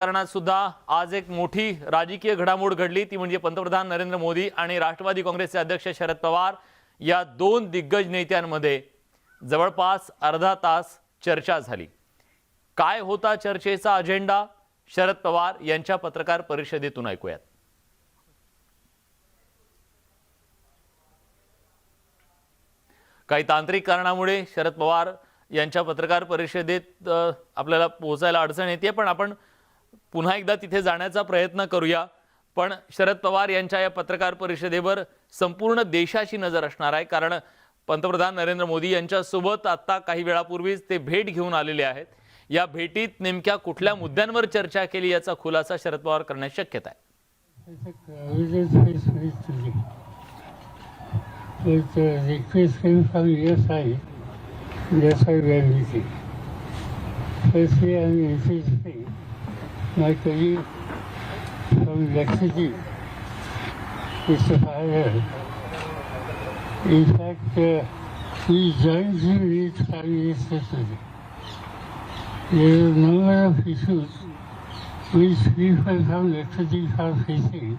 कारणात सुद्धा आज एक मोठी राजकीय घडामोड घडली, ती म्हणजे पंतप्रधान नरेंद्र मोदी आणि राष्ट्रवादी काँग्रेसचे अध्यक्ष शरद पवार या दोन दिग्गज नेत्यांमध्ये जवळपास अर्धा तास चर्चा झाली। काय होता चर्चेचा अजेंडा, शरद पवार यांच्या पत्रकार परिषदेतून ऐकूयात। काही तांत्रिक कारणामुळे शरद पवार यांच्या पत्रकार परिषदेत आपल्याला पोहोचायला अडचण येते, पण आपण पुन्हा एकदा तिथे जाण्याचा प्रयत्न करूया। पण शरद पवार यांच्या या पत्रकार परिषदेवर संपूर्ण देशाची नजर असणार आहे, कारण पंतप्रधान नरेंद्र मोदी यांच्या सोबत आता काही वेळापूर्वीच ते भेट घेऊन आलेले आहेत। या भेटीत नेमक्या कुठल्या मुद्द्यांवर चर्चा केली याचा खुलासा शरद पवार करण्याची शक्यता आहे। With the request came from your side, that's why we are meeting. Firstly, I am insisting my colleague from Lakshadweep, Mr. Fahad. In fact, we jointly with Prime Minister today. There are a number of issues which people from Lakshadweep are facing,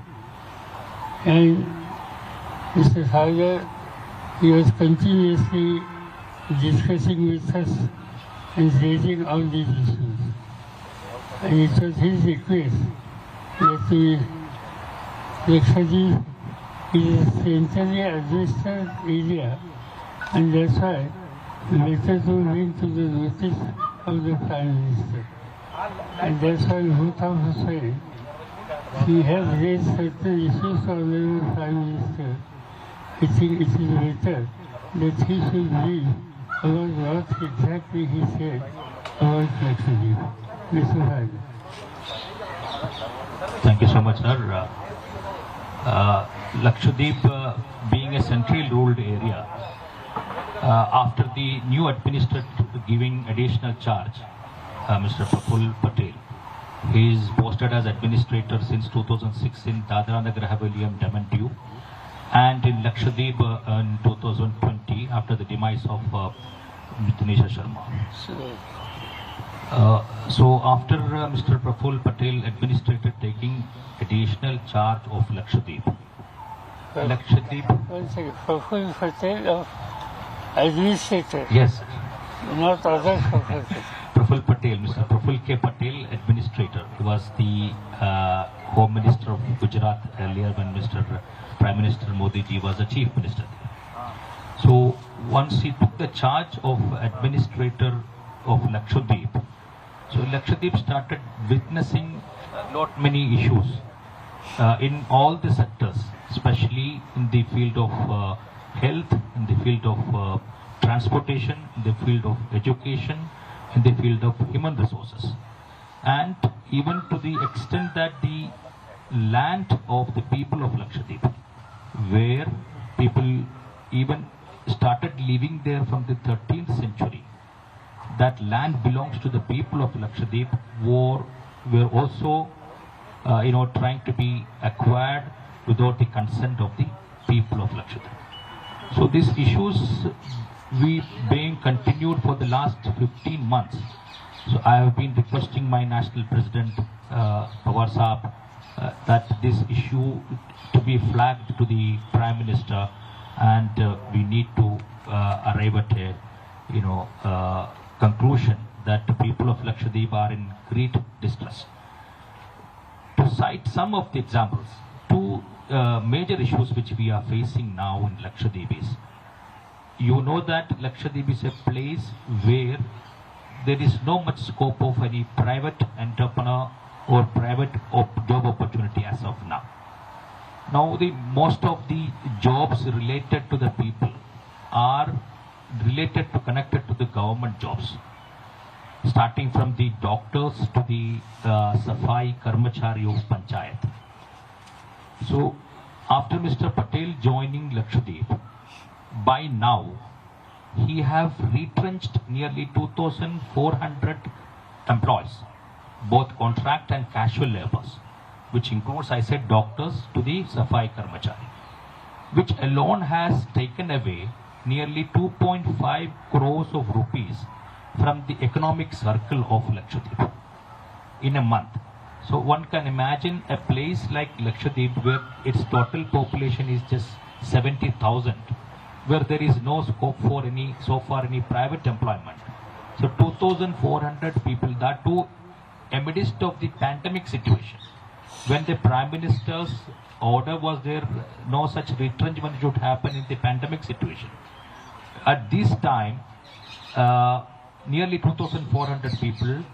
and Mr. Sagar, he was continuously discussing with us and raising all these issues. And it was his request that Lakshadweep is a centrally administered area, and that's why the letters were bring to the notice of the Prime Minister. And that's why both of us say he has raised certain issues on the Prime Minister. I think it is better that he should leave about what exactly he said about Lakshadweep. Mr. Fahad. Thank you so much, sir. Lakshadweep being a centrally ruled area, after the new administrator giving additional charge, Mr. Praful Patel, he is posted as administrator since 2006 in Dadra Nagar Haveli and Daman Diu, and in Lakshadweep in 2020 after the demise of Dinesh Sharma. So after Mr. Praful Patel administrator taking additional charge of Lakshadweep, Lakshadweep. One second. Praful Patel of administrator. Yes. Not other Praful Patel. Praful Patel, Mr. Praful K. Patel, administrator. He was the Home Minister of Gujarat earlier when Mr. Prime Minister Modi ji was the Chief Minister. So once he took the charge of administrator of Lakshadweep, so Lakshadweep started witnessing not many issues in all the sectors, especially in the field of health, in the field of transportation, in the field of education, in the field of human resources, and even to the extent that the land of the people of Lakshadweep, where people even started living there from the 13th century, that land belongs to the people of Lakshadweep, were also trying to be acquired without the consent of the people of Lakshadweep. So these issues we being continued for the last 15 months. So I have been requesting my national president Pawar Saab that this issue to be flagged to the Prime Minister, and we need to arrive at a conclusion that the people of Lakshadweep are in great distress. To cite some of the examples, two major issues which we are facing now in Lakshadweep is, you know that Lakshadweep is a place where there is no much scope of any private entrepreneur or private job opportunity as of now. Now the most of the jobs related to the people are connected to the government jobs, starting from the doctors to the Safai Karmachari of Panchayat. So after Mr. Patel joining Lakshadweep, by now he have retrenched nearly 2,400 employees, both contract and casual laborers, which includes, I said, doctors to the Safai Karmachari, which alone has taken away nearly 2.5 crores of rupees from the economic circle of Lakshadweep in a month. So one can imagine a place like Lakshadweep where its total population is just 70,000, where there is no scope for any private employment. So 2,400 people, that too amidst of the pandemic situation, when the Prime Minister's order was there, no such retrenchment should happen in the pandemic situation. At this time, nearly 2,400 people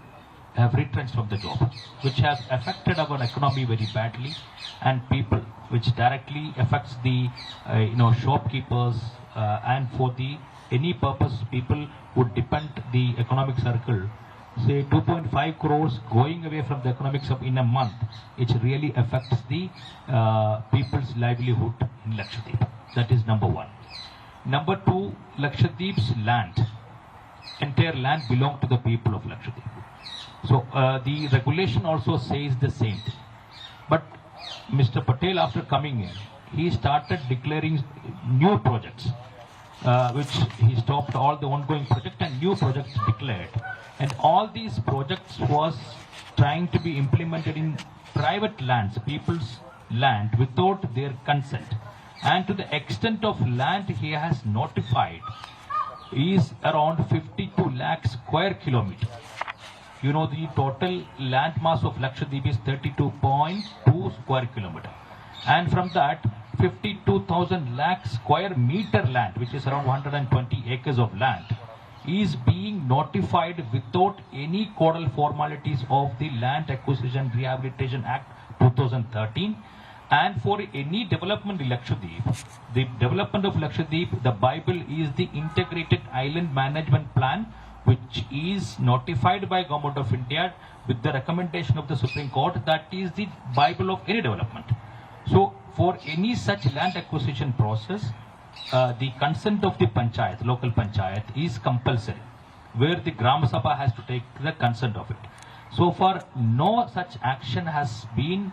have retrenched from the job, which has affected our economy very badly, and people, which directly affects the shopkeepers, and for the any purpose people would depend the economic circle. Say 2.5 crores going away from the economic circle in a month, it really affects the people's livelihood in Lakshadweep. That is number one. Number two, Lakshadweep's land, entire land belongs to the people of Lakshadweep. So the regulation also says the same thing. But Mr. Patel, after coming in, he started declaring new projects, which he stopped all the ongoing projects and new projects declared. And all these projects was trying to be implemented in private lands, people's land, without their consent. And to the extent of land he has notified is around 52 lakh square kilometers. You know, the total land mass of Lakshadweep is 32.2 square kilometer. And from that, 52,000 lakh square meter land, which is around 120 acres of land, is being notified without any caudal formalities of the Land Acquisition Rehabilitation Act 2013. And for any development in Lakshadweep, the development of Lakshadweep, the Bible is the Integrated Island Management Plan, which is notified by Government of India with the recommendation of the Supreme Court. That is the Bible of any development. So for any such land acquisition process, the consent of the panchayat, local panchayat, is compulsory, where the Gram Sabha has to take the consent of it. So far, no such action has been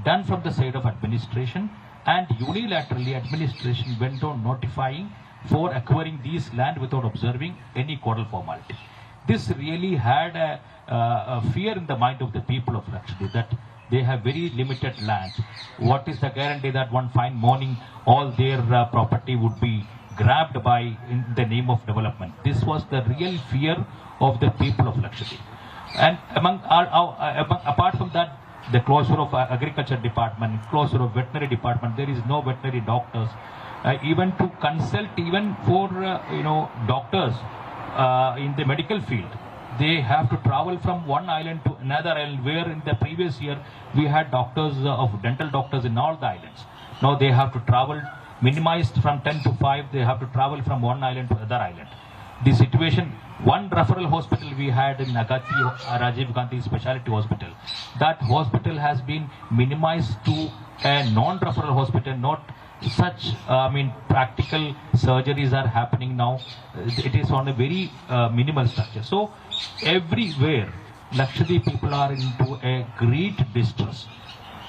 done from the side of administration, and unilaterally administration went on notifying for acquiring these land without observing any caudal formality. This really had a fear in the mind of the people of Lakshadweep that they have very limited land. What is the guarantee that one fine morning all their property would be grabbed by in the name of development? This was the real fear of the people of Lakshadweep. And apart from that, the closure of agriculture department, closure of veterinary department, there is no veterinary doctors. Even to consult, even for doctors in the medical field, they have to travel from one island to another island, where in the previous year we had doctors of dental doctors in all the islands. Now they have to travel, minimized from 10 to 5, they have to travel from one island to other island. The situation, one referral hospital we had in Agati, Rajiv Gandhi Specialty Hospital, that hospital has been minimized to a non-referral hospital. Not such, practical surgeries are happening now. It is on a very minimal structure. So everywhere, Lakshadweep people are into a great distress.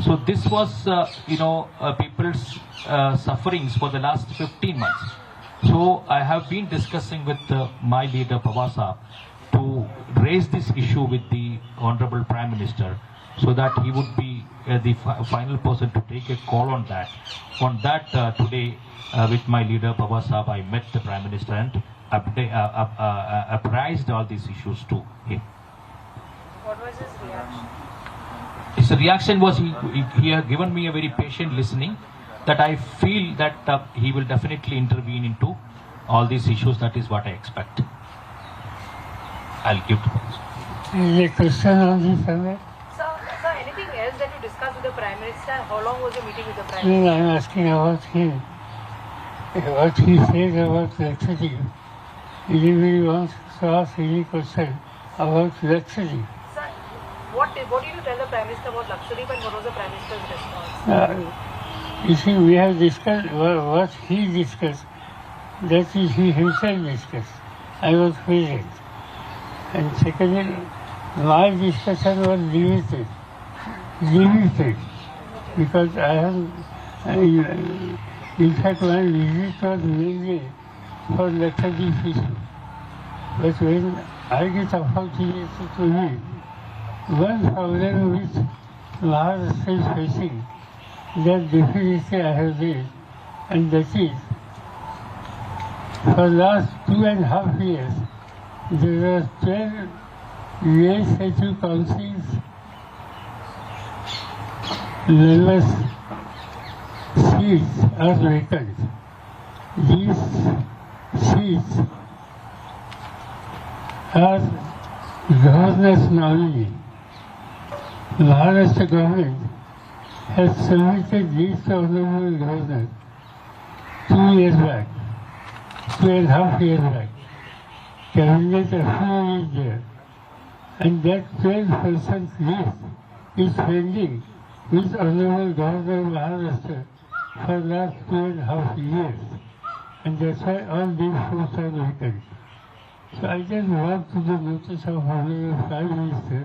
So this was, people's sufferings for the last 15 months. So I have been discussing with my leader Pawar Saab to raise this issue with the Honorable Prime Minister, so that he would be the final person to take a call on that. On that, today with my leader Pawar Saab, I met the Prime Minister and apprised all these issues to him. What was his reaction? His reaction was he had given me a very patient listening, that I feel that he will definitely intervene into all these issues. That is what I expect. I'll give to him. Is a question on this subject? Sir, anything else that you discussed with the Prime Minister? How long was your meeting with the Prime Minister? No, I'm asking about him. What he says about Lakshadweep. Anybody wants to ask any question about Lakshadweep? Sir, what did you tell the Prime Minister about Lakshadweep, and what was the Prime Minister's response? You see, we have discussed what he discussed. That is, he himself discussed. I was present. And secondly, my discussion was limited. Because in fact, my visit was mainly for Lakshadweep issue. But when I get opportunity to meet, one problem which Maharashtra is facing, that deficiency I have raised, and that is, for last 2.5 years, there are 12 legislative councils members' seats are vacant. These seats are governor's nominee. Maharashtra government has submitted these to Honorable Governor 2 years back, 2.5 years back. Cabinet approval is there, and that 12% list is pending with Honorable Governor of Maharashtra for last 2.5 years, and that's why all these posts are vacant. So I just want to the notice of Honorable Prime Minister,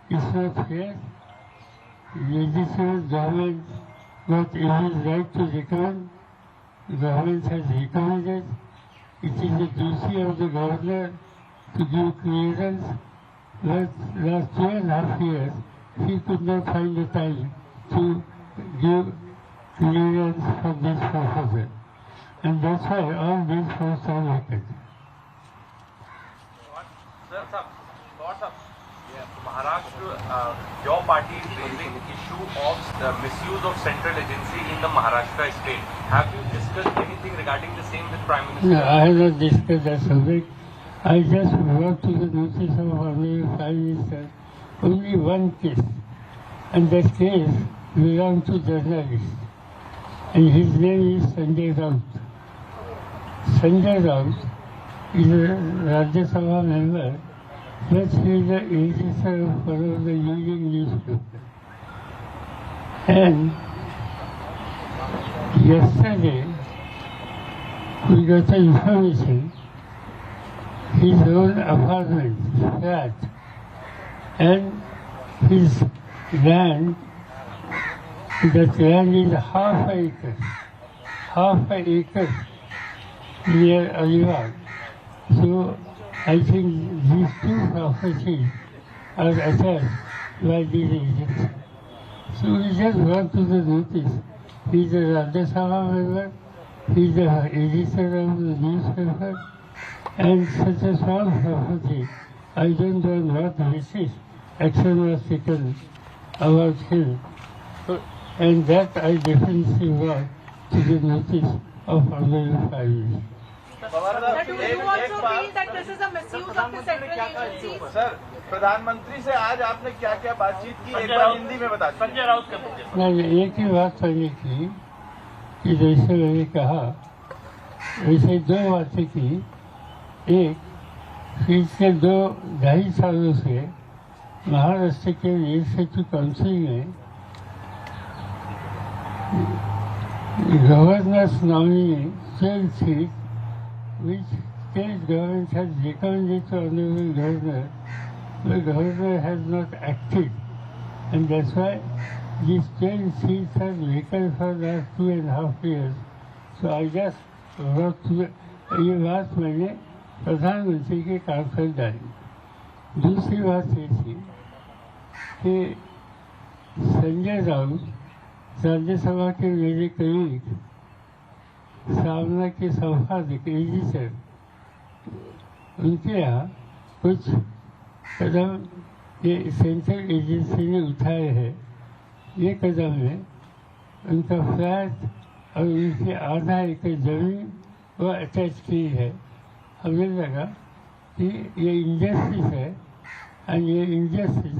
it's not fair. Legislative government got every right to recommend. Government has recommended. It is the duty of the governor to give clearance. But last 2.5 years, he could not find the time to give clearance for this proposal. And that's why all these posts are vacant. Maharashtra, your party is raising issue of the misuse of central agency in the Maharashtra state. Have you discussed anything regarding the same with Prime Minister? No, I have not discussed that subject. I just brought to the notice of Honorable Prime Minister only one case, and that case belongs to journalist, and his name is Sanjay Raut. Sanjay Raut is a Rajya Sabha member, but he is the editor of one of the leading newspapers. And yesterday, we got the information his own apartment, flat, and his land, that land is half an acre near Alibaug. So I think these two properties are attached by these agencies. So we just brought to the notice. He is a Rajya Sabha member, he is an editor of the newspaper, and such a small property, I don't know what basis action was taken about him. And that I definitely brought to the notice of Honorable Prime Minister. Sir, do you also feel that this is a misuse of the central agencies? Sir, प्रधानमंत्री से आज आपने क्या क्या बातचीत की, एक बार हिंदी में बता दीजिए। संजय राउत का मैंने एक ही बात कहनी थी कि जैसे मैंने कहा वैसे दो बातें की। एक, पिछले 2-2.5 सालों से महाराष्ट्र के लेजिस्लेटिव काउंसिल में governors nominee 12 seats which state government has recommended to Honorable Governor, the Governor has not acted, and that's why these 12 seats are vacant for the last 2.5 years. So I just wrote to ये बात मैंने प्रधानमंत्री के कान पर डाली। दूसरी बात ये थी कि संजय राउत राज्यसभा के मेरे करीब सामना के संपादक एडिटर, उनके यहाँ कुछ कदम ये सेंट्रल एजेंसी ने उठाए हैं। ये कदम में उनका फ्लैट और उनके आधा एकड़ जमीन वो अटैच की है। हमें लगा कि ये इंजस्टिस है, और ये इंजस्टिस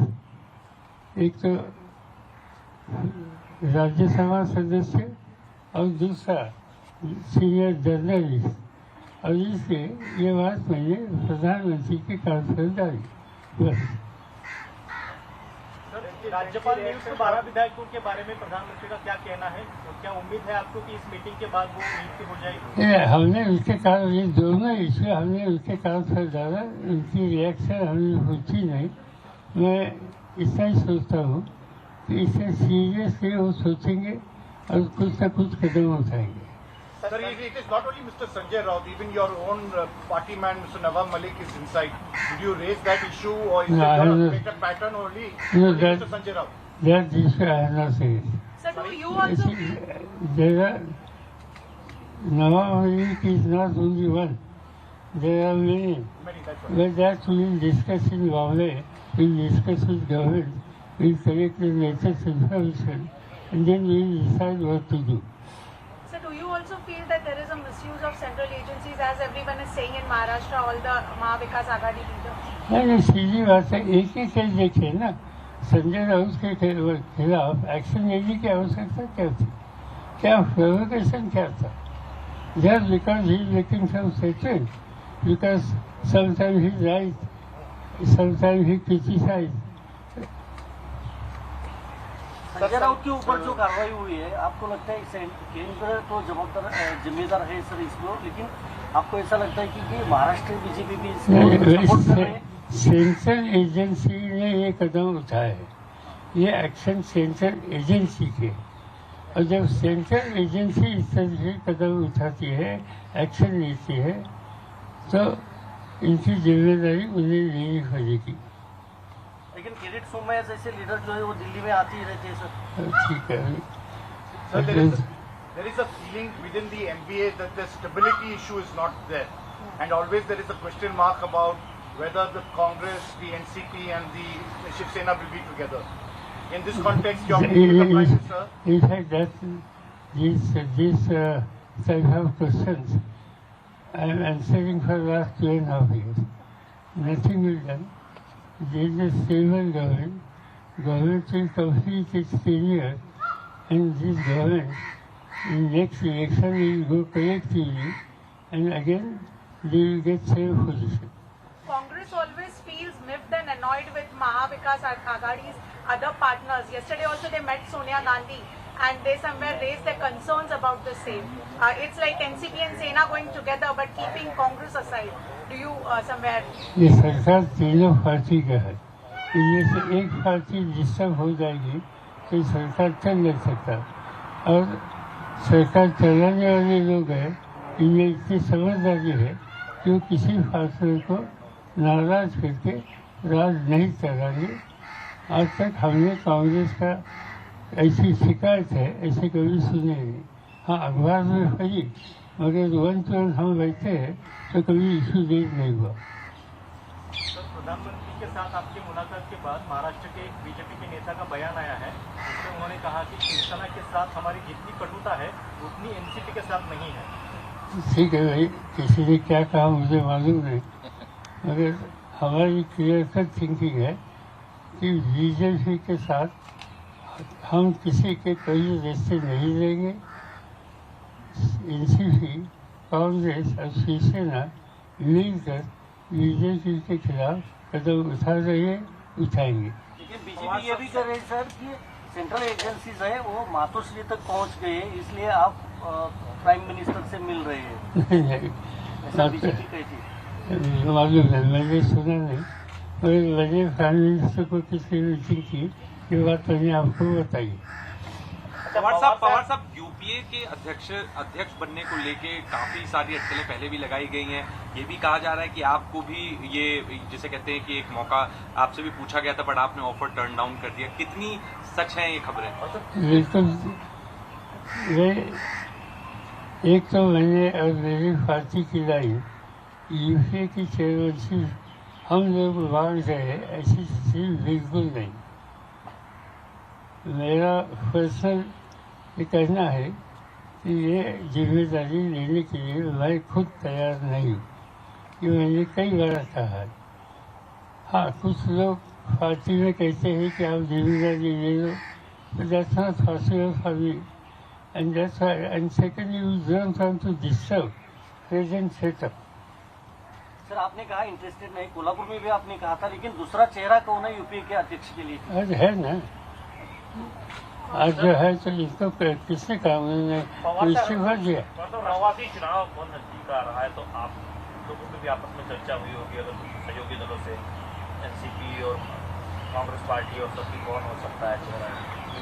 एक तो राज्यसभा सदस्य और दूसरा सीनियर जर्नलिस्ट, और इसलिए ये बात मैंने प्रधानमंत्री के कान पर डाली। बस राज्यपाल नियुक्त 12 विधायकों के बारे में प्रधानमंत्री का क्या कहना है, और क्या उम्मीद है आपको कि इस मीटिंग के बाद वो नियुक्ति हो जाएगी? हमने उसके कारण ये दोनों इश्यू हमने उसके कारण पर डाला, उनकी रिएक्शन हमने पूछी नहीं। मैं इतना ही सोचता हूँ कि इसे सीरियसली वो सोचेंगे और कुछ न कुछ कदम उठाएंगे। Sir, it is not only Mr. Sanjay Raut, even your own party man, Mr. Nawab Malik, is inside. Did you raise that issue, or is No, I it haven't. a pattern only, No, only that- Mr. Sanjay Raut? That issue I have not said. Sir, do you also feel There are, Nawab Malik is not only one. There are many. Many, that's right. But that we will discuss in Bombay, we will discuss with government, we will collect the latest information, and then we will decide what to do. Sir, do you also feel that there is a misuse of central agencies, as everyone is saying in Maharashtra, all the Mahavikas Aghadi leaders? नहीं सीधी बात है, एक ही case देखिए ना, संजय राउत के खिलाफ action लेने की आवश्यकता क्या थी, क्या प्रोवोकेशन क्या था? Just because he is looking some certain, because sometimes he is right, sometimes he criticizes. Sanjay Raut के ऊपर जो कार्रवाई हुई है, आपको लगता है केंद्र तो जिम्मेदार है सर इसको, लेकिन आपको ऐसा लगता है कि महाराष्ट्र बीजेपी भी इसको सपोर्ट कर रहे हैं? सेंट्रल एजेंसी ने ये कदम उठाया है, ये एक्शन सेंट्रल एजेंसी के, और जब सेंट्रल एजेंसी इस तरह से कदम उठाती है, एक्शन लेती है, तो इनकी जिम्मेदारी उन्हें लेनी पड़ेगी। लेकिन किरीट सोमैया जैसे लीडर जो है वो दिल्ली में आते ही रहते हैं सर। ठीक है। Sir, there is a feeling within the MBA that the stability issue is not there, and always there is a question mark about whether the Congress, the NCP, and the Shiv Sena will be together. In this context, your meeting with the Prime Minister. In fact, that these type of questions I am answering for the last 2.5 years. Nothing will done. There is a stable government. Government will complete its tenure, and this government in next election will go collectively, and again they will get same position. Congress always feels miffed and annoyed with Mahavikas Aghadi's other partners. Yesterday also they met Sonia Gandhi and they somewhere raised their concerns about the same. It's like NCP and Sena going together but keeping Congress aside. Do you somewhere... ये सरकार तीनों party का है, इनमें से एक party disturb हो जाएगी तो सरकार चल नहीं सकता, और सरकार चलाने वाले लोग हैं, इनमें इतनी समझदारी है कि वो किसी फैसले को नाराज करके राज नहीं चलाएंगे। आज तक हमने कांग्रेस का ऐसी शिकायत है ऐसे कभी सुने नहीं। हाँ, अखबार में पढ़ी, मगर वन टू वन हम बैठे हैं तो कभी इशू रेज नहीं हुआ। सर, प्रधानमंत्री के साथ आपकी मुलाकात के बाद महाराष्ट्र के एक बीजेपी के नेता का बयान आया है, जिसमें उन्होंने कहा कि शिवसेना के साथ हमारी जितनी कटुता है उतनी एनसीपी के साथ नहीं है। ठीक है भाई, किसी ने क्या कहा मुझे मालूम नहीं, मगर हमारी क्लियर कट थिंकिंग है कि बीजेपी के साथ हम किसी के कोई रिश्ते नहीं लेंगे। एनसीपी, कांग्रेस और शिवसेना मिलकर बीजेपी के खिलाफ कदम उठा रही है, उठाएंगे। लेकिन बीजेपी ये भी कर रही है सर कि सेंट्रल एजेंसीज है वो मातोश्री तक पहुंच गए, इसलिए आप प्राइम मिनिस्टर से मिल रहे हैं, ऐसा बीजेपी कहती है। मालूम है, मैंने सुना नहीं, मगर मैंने प्राइम मिनिस्टर को किसकी मीटिंग की ये बात मैंने आपको बताई। पवार साहब यूपीए के अध्यक्ष बनने को लेके काफी सारी अटकलें पहले भी लगाई गई हैं। ये भी कहा जा रहा है कि आपको भी ये जिसे कहते हैं कि एक मौका आपसे भी पूछा गया था बट आपने ऑफर टर्न डाउन कर दिया। कितनी सच है ये खबरें? बिल्कुल, एक तो मैंने और मेरी पार्टी की लाइन यूपीए की चेयरमैनशिप हम लोग मांग रहे हैं, ऐसी चीज बिल्कुल नहीं। मेरा पर्सनल ये कहना है कि ये जिम्मेदारी लेने के लिए मैं खुद तैयार नहीं हूँ, ये मैंने कई बार कहा है। हाँ, कुछ लोग पार्टी में कहते हैं कि आप जिम्मेदारी ले लो, but that's not possible for me, and that's why, and secondly, we don't want to disturb present setup. Sir आपने कहा इंटरेस्टेड नहीं, कोल्हापुर में भी आपने कहा था, लेकिन दूसरा चेहरा कौन है यूपीए के अध्यक्ष के लिए? आज है ना, आज जो है तो इसको किसने कहा, उन्होंने इस्तीफा दिया। प्रवासी चुनाव बहुत नजदीक आ रहा है, तो आप लोगों की भी आपस में चर्चा हुई होगी अगर सहयोगी दलों से, एनसीपी और कांग्रेस पार्टी और सबकी कौन हो सकता है चेहरा,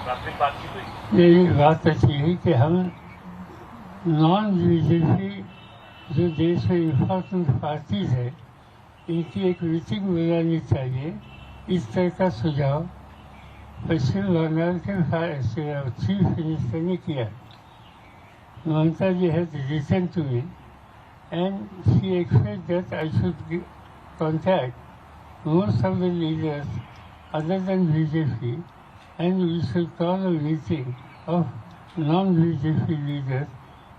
प्राथमिक बातचीत हुई? यही बात अच्छी है कि हम नॉन बीजेपी जो देश में इम्पोर्टेंट पार्टीज है इनकी एक मीटिंग बुलानी चाहिए, इस तरह का सुझाव पश्चिम बंगाल के चीफ मिनिस्टर ने किया। Mamata ji has written to me and she expects that I should contact most of the leaders other than BJP and we should call a meeting of non-BJP leaders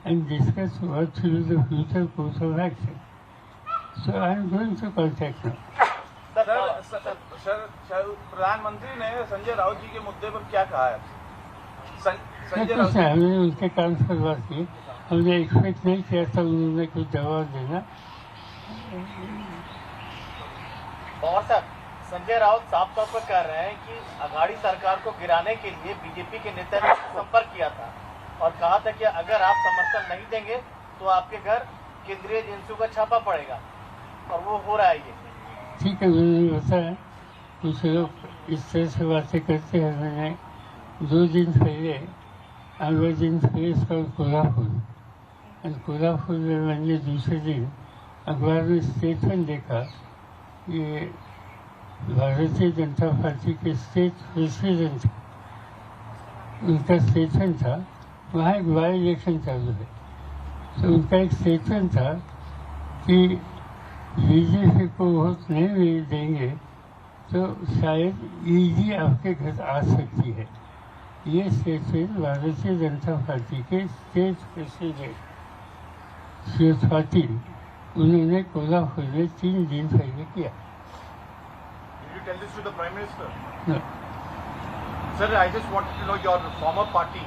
and discuss what will be the future course of action. So I am going to contact her. प्रधानमंत्री ने संजय राउत जी के मुद्दे पर क्या कहा है? संजय कुछ नहीं, हमने उनके काम पर बात की, हमने एक्सपेक्ट नहीं किया था उन्होंने कुछ जवाब देना। पवार साहब, संजय राउत साफ तौर पर कह रहे हैं कि अघाड़ी सरकार को गिराने के लिए बीजेपी के नेता ने संपर्क किया था और कहा था कि अगर आप समर्थन नहीं देंगे तो आपके घर केंद्रीय एजेंसियों का छापा पड़ेगा, और वो हो रहा है ये। ठीक है, मैंने बताया कुछ लोग इस तरह से बातें करते हैं। मैंने 2 दिन पहले कोल्हापुर में मैंने दूसरे दिन अखबार में स्टेटमेंट देखा। ये भारतीय जनता पार्टी के स्टेट प्रेसिडेंट उनका स्टेटमेंट था, वहाँ एक बाई इलेक्शन चालू है, तो उनका एक स्टेटमेंट था कि बीजेपी को वोट नहीं देंगे तो शायद ईडी आपके घर आ सकती है। ये स्टेटमेंट भारतीय जनता पार्टी के स्टेट प्रेसिडेंट श्री पाटिल उन्होंने कोल्हापुर में 3 दिन पहले किया। Did you tell this to the Prime Minister? No. Sir, I just wanted to know, your former party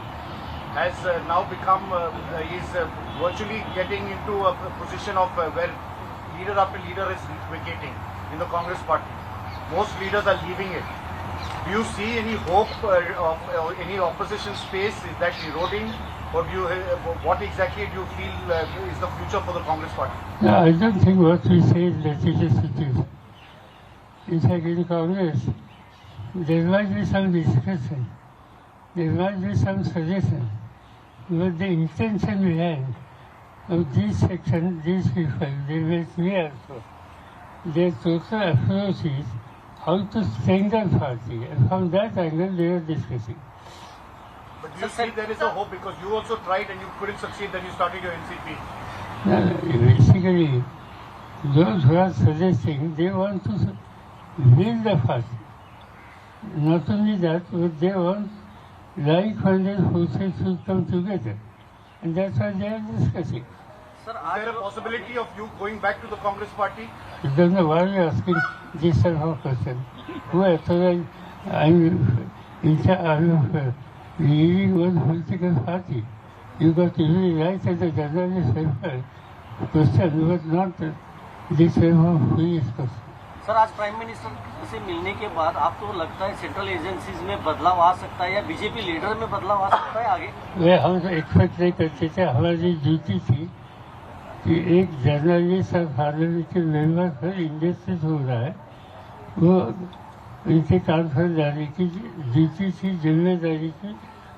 has now become, is virtually getting into a position of where leader after leader is vacating in the Congress party. Most leaders are leaving it. Do you see any hope of any opposition space? Is that eroding? Or do you, what exactly do you feel is the future for the Congress party? No, I don't think what we say is that it is situation. In fact, in Congress, there might be some discussion, there might be some suggestion, but the intention behind of this section, these people, they met me also. Their total approach is how to strengthen party, and from that angle they are discussing. But do you see there is a hope, because you also tried and you couldn't succeed, then you started your NCP? Basically, those who are suggesting, they want to build the party. Not only that, but they want like-minded forces to come together. And that's why they are discussing. Sir, is there a possibility of you going back to the Congress party? I don't know why you are asking this type of question. Who authorized, I'm leading one political party. You got to really write as a journalist question, but not this type of previous question. Sir, आज prime minister से मिलने के बाद आपको लगता है central agencies में बदलाव आ सकता है या बीजेपी लीडर में बदलाव आ सकता है आगे? वे हम तो एक्सपेक्ट नहीं करते थे। हमारी ड्यूटी थी कि एक जर्नलिस्ट और पार्लियामेंट के मेंबर पर इंडस्ट्रीज हो रहा है, वो उनके काम पर जाने की ड्यूटी थी, जिम्मेदारी थी,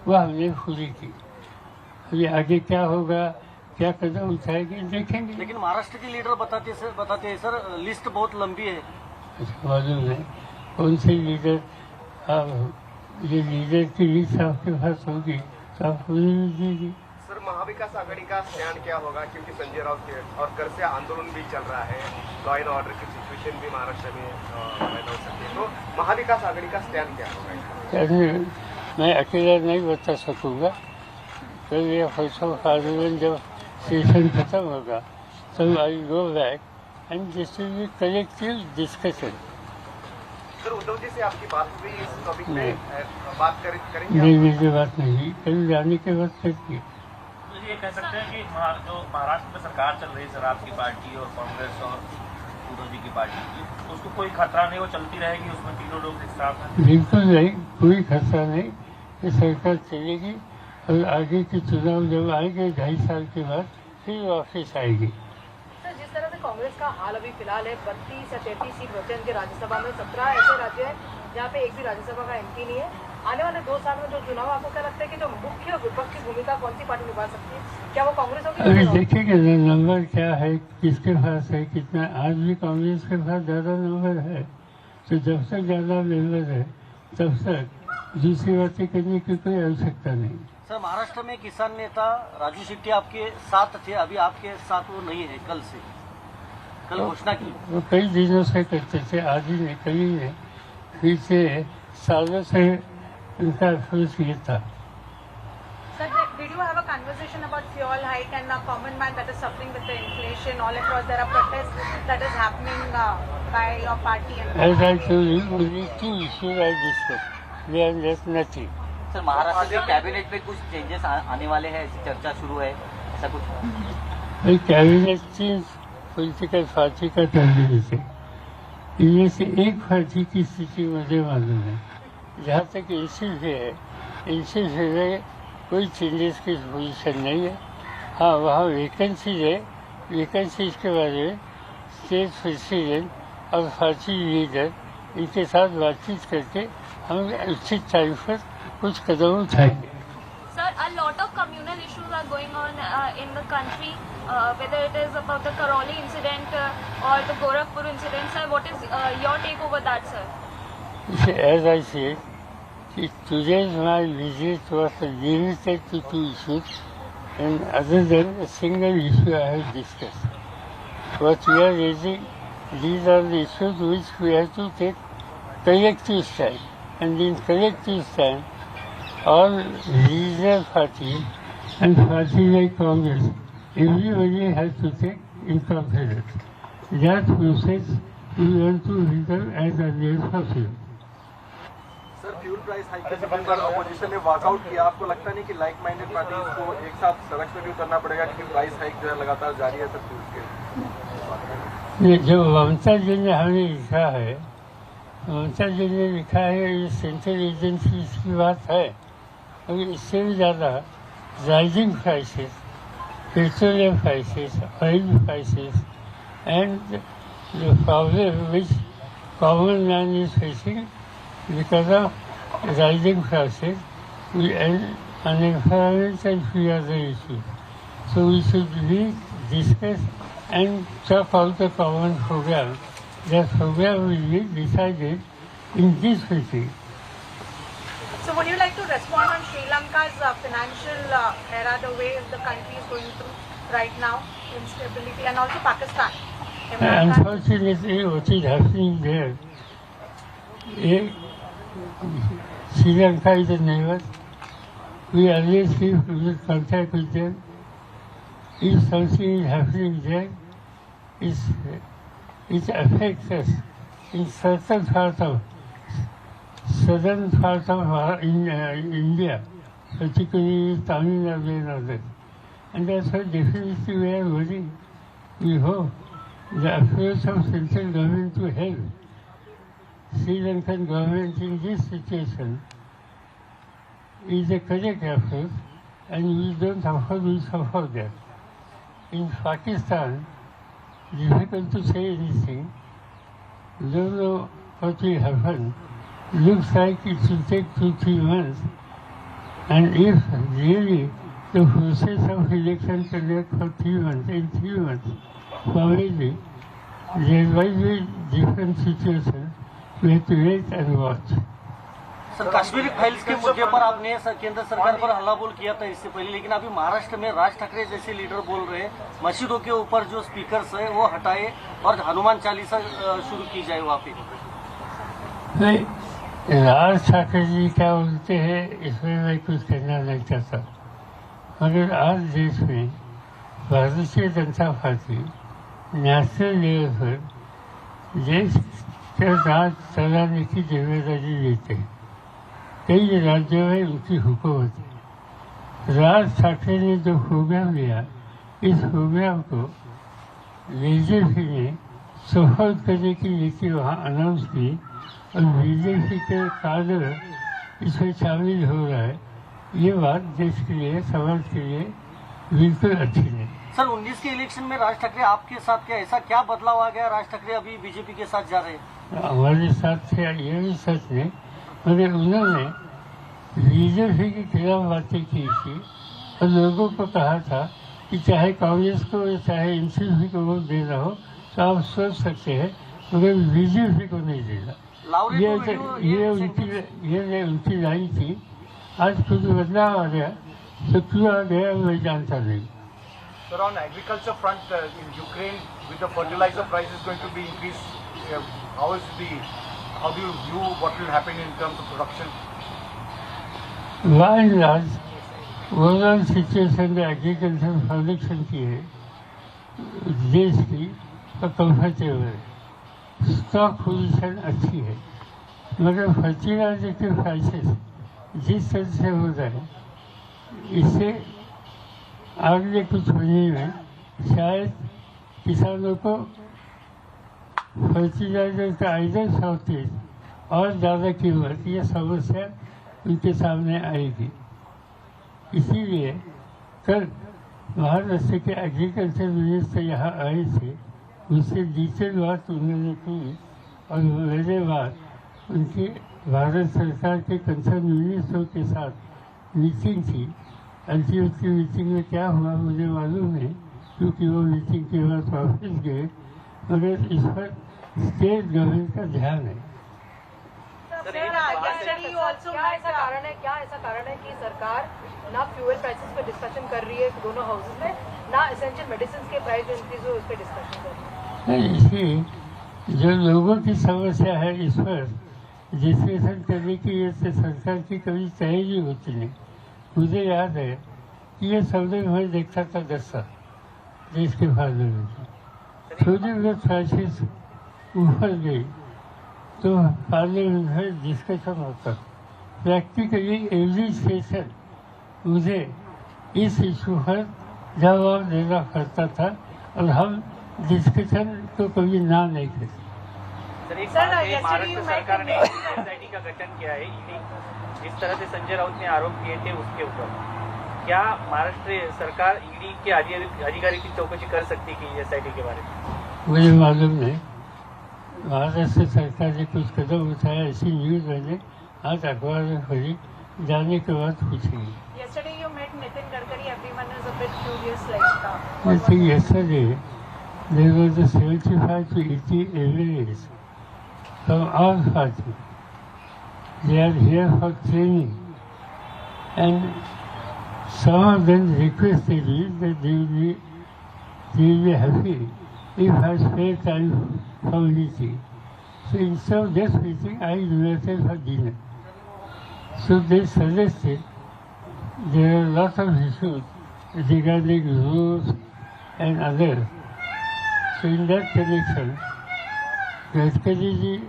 वो हमने पूरी की। अभी आगे क्या होगा, क्या कदम उठाएंगे, देखेंगे। लेकिन महाराष्ट्र के लीडर बताते हैं सर, लिस्ट बहुत लंबी है। मालूम है कौन से लीडर, ये लीडर की लिस्ट आपके पास होगी तो आपको दीजिए। सर, महाविकास आघाड़ी का स्टैंड क्या होगा, क्योंकि संजय राउत के और कर से आंदोलन भी चल रहा है, लॉ एंड ऑर्डर की सिचुएशन भी महाराष्ट्र में पैदा हो सकती है, तो महाविकास आघाड़ी का स्टैंड क्या होगा? मैं अकेला नहीं बता सकूँगा, तो ये फैसला कानून जब सेशन खत्म होगा तब I go back and this will be collective discussion. Sir, Uddhav ji से आपकी बात हुई इस टॉपिक पे, बात करेंगे? नहीं, मेरी बात नहीं, कल जाने के बाद करती है। तो ये कह सकते हैं कि जो महाराष्ट्र में सरकार चल रही है सर, आपकी पार्टी और कांग्रेस और उद्धव जी की पार्टी की, उसको कोई खतरा नहीं, वो चलती रहेगी, उसमें तीनों लोग एक साथ हैं? बिल्कुल नहीं, कोई खतरा नहीं, ये सरकार चलेगी और आगे के चुनाव जब आएंगे 2.5 साल के बाद फिर वापस आएगी। सर, जिस तरह से कांग्रेस का हाल अभी फिलहाल है, 32 या 33 सीट बचे इनके राज्यसभा में, 17 ऐसे राज्य हैं जहाँ पे एक भी राज्यसभा का एमपी नहीं है, आने वाले 2 साल में जो चुनाव, आपको क्या लगता है कि जो मुख्य विपक्षी भूमिका कौन सी पार्टी निभा सकती है? क्या वो कांग्रेस होगी? अभी देखेंगे ना नंबर क्या है, किसके पास है कितना। आज भी कांग्रेस के पास ज़्यादा नंबर है, तो जब तक ज़्यादा नंबर है तब तक दूसरी बातें करने की कोई आवश्यकता नहीं। सर, महाराष्ट्र में किसान नेता राजू शेट्टी आपके साथ थे, अभी आपके साथ वो नहीं है। कल घोषणा की वो कई दिनों से करते थे, आज ही नहीं कई नहीं, पीछे सालों से उनका अफसोस ये था। Sir, did you have a conversation about fuel hike and a common man that is suffering with the inflation all across? There are protests that is happening by your party. And As I told you, only 2 issues I discussed. They are just nothing. Sir, Maharashtra के cabinet में कुछ changes आने वाले हैं, ऐसी चर्चा शुरू है, ऐसा कुछ? कैबिनेट चेंज पॉलिटिकल पार्टी का कैबिनेट है, इनमें से एक पार्टी की स्थिति मुझे मालूम है। जहाँ तक इनसे है, इनसे कोई चेंजेस की पोजीशन नहीं है। हाँ, वहाँ वैकेंसीज है, वैकेंसीज के बारे में स्टेट प्रेसिडेंट और पार्टी लीडर इनके साथ बातचीत करके हम उचित टाइम पर कुछ कदम उठाएंगे। Sir, a lot of communal issues are going on in the country, whether it is about the Karoli incident or the Gorakhpur incident. Sir, what is your take over that, sir? As I said, today's my visit was limited to 2 issues, and other than a single issue I have discussed. What we are raising, these are the issues which we have to take collective stand, and in collective stand, all regional parties and parties like Congress, everybody has to take incorporate. That process we want to resolve as early as possible. Sir, fuel price hike के मुद्दे पर opposition ने walkout किया। आपको लगता नहीं कि like minded parties को एक साथ सड़क पर भी उतरना पड़ेगा, क्योंकि प्राइस हाइक जो है लगातार जारी है सर फ्यूल के? ये जो ममता जी ने हमें लिखा है, ममता जी ने लिखा है ये सेंट्रल एजेंसी की बात है, और इससे भी ज़्यादा rising prices, petroleum prices, oil prices and the problem which common man is facing because of rising prices and unemployment and few other issues. So we should discuss and talk out the common program. That program will be decided in this meeting. so, would you like to respond on Sri Lanka's financial era, the way the country is going through right now, instability, and also Pakistan? Unfortunately, what is happening there? Sri Lanka is a neighbor. We always keep in contact with them. If something is happening there, it affects us in certain part of southern part of India, particularly Tamil Nadu and others. And that's why definitely we are worried. We hope the approach of central government to help Sri Lankan government in this situation is a correct approach, and we don't afford to support that. In Pakistan, difficult to say anything. Don't know what will happen. Looks like it will take 2-3 months, and if really the process of election can take for 3 months, in 3 months, probably there might be different situations. We have to wait and watch. Sir, Kashmiri files के मुद्दे पर आपने केंद्र सरकार पर हल्ला बोल किया था इससे पहले, लेकिन अभी महाराष्ट्र में राज ठाकरे जैसे लीडर बोल रहे हैं मस्जिदों के ऊपर जो स्पीकर्स है वो हटाए और हनुमान चालीसा शुरू की जाए वहाँ पे। नहीं, राज ठाकरे जी क्या बोलते हैं इसमें मैं कुछ कहना नहीं चाहता, मगर आज देश में Bharatiya Janata party national level पर देश के राज चलाने की जिम्मेदारी लेते हैं। कई राज्यों में उनकी हुकूमत है। राज ठाकरे ने जो प्रोग्राम लिया, इस प्रोग्राम को बीजेपी ने सफल करने की नीति वहाँ अनाउंस की, और बीजेपी के कार्य इसमें शामिल हो रहा है। ये बात देश के लिए, समाज के लिए बिल्कुल अच्छी नहीं। सर, 19 के इलेक्शन में राज ठाकरे आपके साथ क्या ऐसा क्या बदलाव आ गया? राज ठाकरे अभी बीजेपी के साथ जा रहे हैं। हमारे साथ थे, ये भी सच नहीं, मगर उन्होंने बीजेपी के खिलाफ बातें की थी और लोगों को कहा था कि चाहे कांग्रेस को चाहे एनसीपी को वोट देना हो तो आप सोच सकते हैं, मगर बीजेपी को नहीं देना। ये उनकी लाइन थी। आज कुछ बदलाव आ गया, तो क्यों आ गया मैं जानता नहीं। Sir, on agriculture front in Ukraine, with the fertilizer prices going to be increased, how do you view what will happen in terms of production? By and large, overall situation में एग्रीकल्चर प्रोडक्शन की है देश की तो comfortable है, stock position अच्छी है, मगर फर्टिलाइजर के प्राइसेस जिस तरह से हो रहे हैं, इससे आगे कुछ महीने में शायद किसानों को फर्टिलाइजर का आइडल शॉर्टेज और ज़्यादा कीमत, ये समस्या उनके सामने आएगी। इसीलिए कल महाराष्ट्र के एग्रीकल्चर मिनिस्टर यहाँ आए थे, उनसे डिटेल बात उन्होंने की और मेरे बाद उनकी भारत सरकार के कंसर्न मिनिस्टरों के साथ मीटिंग थी। अल्टीमेटली मीटिंग में क्या हुआ मुझे मालूम नहीं, क्योंकि वो मीटिंग के बाद वापस गए, मगर इस पर स्टेट गवर्नमेंट का ध्यान है। क्या ऐसा कारण है कि सरकार ना फ्यूल प्राइसेस पे डिस्कशन कर रही है दोनों हाउसेस में, ना एसेंशियल मेडिसिन के प्राइस जो इंक्रीज हुए उस पर डिस्कशन कर रही है? इसी जो लोगों की समस्या है, इस पर डिस्कशन करने की ये सरकार की कभी तैयारी होती नहीं। मुझे याद है कि ये सबने मैं देखता था 10 साल देश के फायदे में थोड़ी बहुत प्राइसेस ऊपर गई तो पार्लियामेंट में डिस्कशन होता। प्रैक्टिकली एवरी सेशन मुझे इस इशू पर जवाब देना पड़ता था और हम डिस्कशन को कभी ना नहीं करते। महाराष्ट्र सरकार ने एसआईटी का गठन किया है, जिस तरह से संजय राउत ने आरोप किए थे उसके ऊपर, क्या महाराष्ट्र सरकार ईडी के अधिकारी की चौकसी कर सकती है एसआईटी के बारे में? मुझे मालूम नहीं, महाराष्ट्र सरकार ने कुछ कदम उठाया ऐसी न्यूज मैंने आज अखबार में पढ़ी, जाने के बाद पूछेंगे। Yesterday you met Nitin Gadkari. Everyone is a bit curious, like. I think yesterday there was a 75 to 80 MLAs from our party. They are here for training, and some of them requested me that they will be happy if I spare time for meeting. So instead of just meeting, I invited for dinner. So they suggested there are lots of issues regarding rules and others. So in that connection, Gadkari's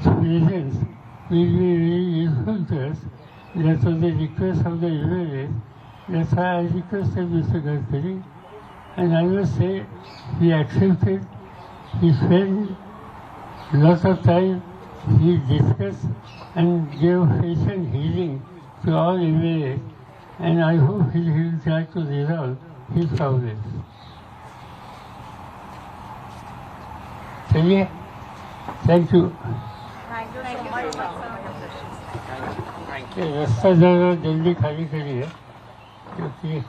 presence will be very useful to us. That was the request of the UNCUT. That's why I requested Mr. Gadkari, and I must say he accepted. He spent lots of time, he discussed and gave patient hearing to all MLAs, and I hope he will try to resolve his problems. चलिए, thank you. रास्ता ज़रा जल्दी खाली करिए, क्योंकि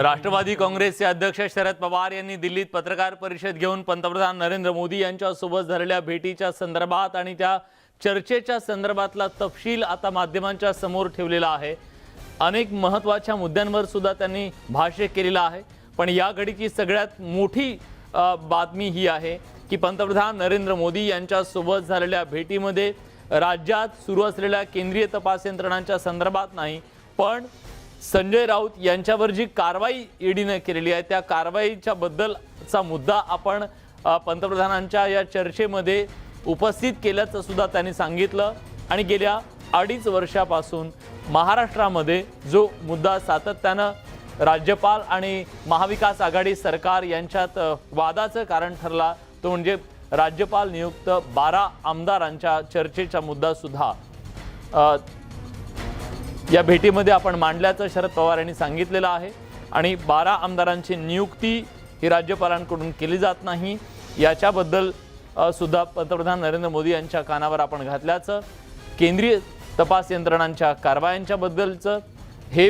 राष्ट्रवादी काँग्रेसचे अध्यक्ष शरद पवार यांनी दिल्लीत पत्रकार परिषद घेऊन पंतप्रधान नरेंद्र मोदी यांच्यासोबत झालेल्या भेटीच्या संदर्भात आणि त्या चर्चेच्या संदर्भातला तपशील आता माध्यमांच्या समोर ठेवलेला आहे। अनेक महत्त्वाच्या मुद्द्यांवर सुद्धा त्यांनी भाष्य केलेलं आहे, पण या घडीची सगळ्यात मोठी बातमी ही आहे की पंतप्रधान नरेंद्र मोदी यांच्यासोबत झालेल्या भेटीमध्ये राज्यात सुरू असलेल्या केंद्रीय तपास यंत्रणांच्या संदर्भात नाही, पण संजय राऊत यांच्यावर जी कारवाई ईडीने केलेली आहे त्या कारवाईच्या बद्दलचा मुद्दा आपण पंतप्रधानांच्या या चर्चेमध्ये उपस्थित केल्याचं सुद्धा त्यांनी सांगितलं। आणि गेल्या 2.5 वर्षापासून महाराष्ट्रामध्ये जो मुद्दा सातत्यानं राज्यपाल आणि महाविकास आघाडी सरकार यांच्यात वादाचं कारण ठरला तो म्हणजे राज्यपाल नियुक्त 12 आमदारांच्या चर्चेचा मुद्दा सुद्धा या भेटीमध्ये आपण मांडल्याचं शरद पवार यांनी सांगितलेलं आहे। आणि 12 आमदारांची नियुक्ती ही राज्यपालांकडून केली जात नाही, याच्याबद्दल सुद्धा पंतप्रधान नरेंद्र मोदी यांच्या कानावर आपण घातल्याचं, केंद्रीय तपास यंत्रणांच्या कारवायांच्या बद्दलचं हे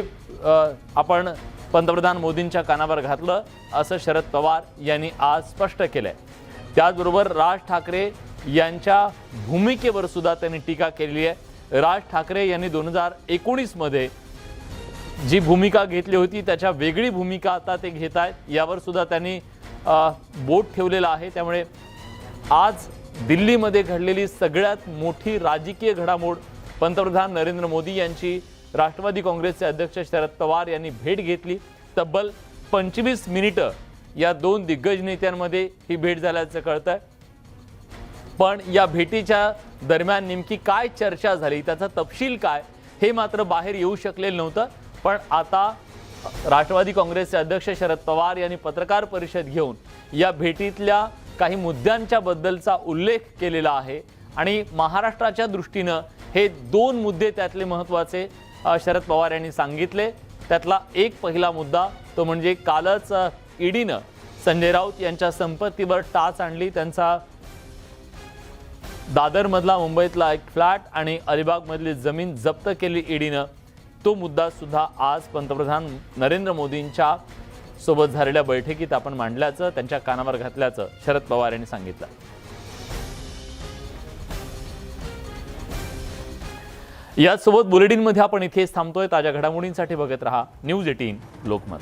आपण पंतप्रधान मोदींच्या कानावर घातलं असं शरद पवार यांनी आज स्पष्ट केलंय. त्याचबरोबर राज ठाकरे यांच्या भूमिकेवर सुद्धा त्यांनी टीका केलेली आहे. राज ठाकरे यांनी 2019 मध्ये जी भूमिका घेतली होती त्याच्या वेगळी भूमिका आता ते घेत आहेत, यावर सुद्धा त्यांनी बोट ठेवलेलं आहे. त्यामुळे आज दिल्लीमध्ये घडलेली सगळ्यात मोठी राजकीय घडामोड, पंतप्रधान नरेंद्र मोदी यांची राष्ट्रवादी काँग्रेसचे अध्यक्ष शरद पवार यांनी भेट घेतली. तब्बल 25 मिनिटं या दोन दिग्गज नेत्यांमध्ये ही भेट झाल्याचं कळतंय. पण या भेटीच्या दरम्यान नेमकी काय चर्चा झाली, त्याचा तपशील काय, हे मात्र बाहेर येऊ शकलेलं नव्हतं. पण आता राष्ट्रवादी काँग्रेसचे अध्यक्ष शरद पवार यांनी पत्रकार परिषद घेऊन या भेटीतल्या काही मुद्द्यांच्या बद्दलचा उल्लेख केलेला आहे आणि महाराष्ट्राच्या दृष्टीनं हे दोन मुद्दे त्यातले महत्त्वाचे शरद पवार यांनी सांगितले. त्यातला एक पहिला मुद्दा तो म्हणजे कालच ईडीनं संजय राऊत यांच्या संपत्तीवर टाच आणली. त्यांचा दादरमधला मुंबईतला एक फ्लॅट आणि अलिबागमधली जमीन जप्त केली ईडीनं. तो मुद्दा सुद्धा आज पंतप्रधान नरेंद्र मोदींच्या सोबत झालेल्या बैठकीत आपण मांडल्याचं, त्यांच्या कानावर घातल्याचं शरद पवार यांनी सांगितलं. यासोबत बुलेटिनमध्ये आपण इथेच थांबतोय. ताज्या घडामोडींसाठी बघत रहा न्यूज 18 लोकमत.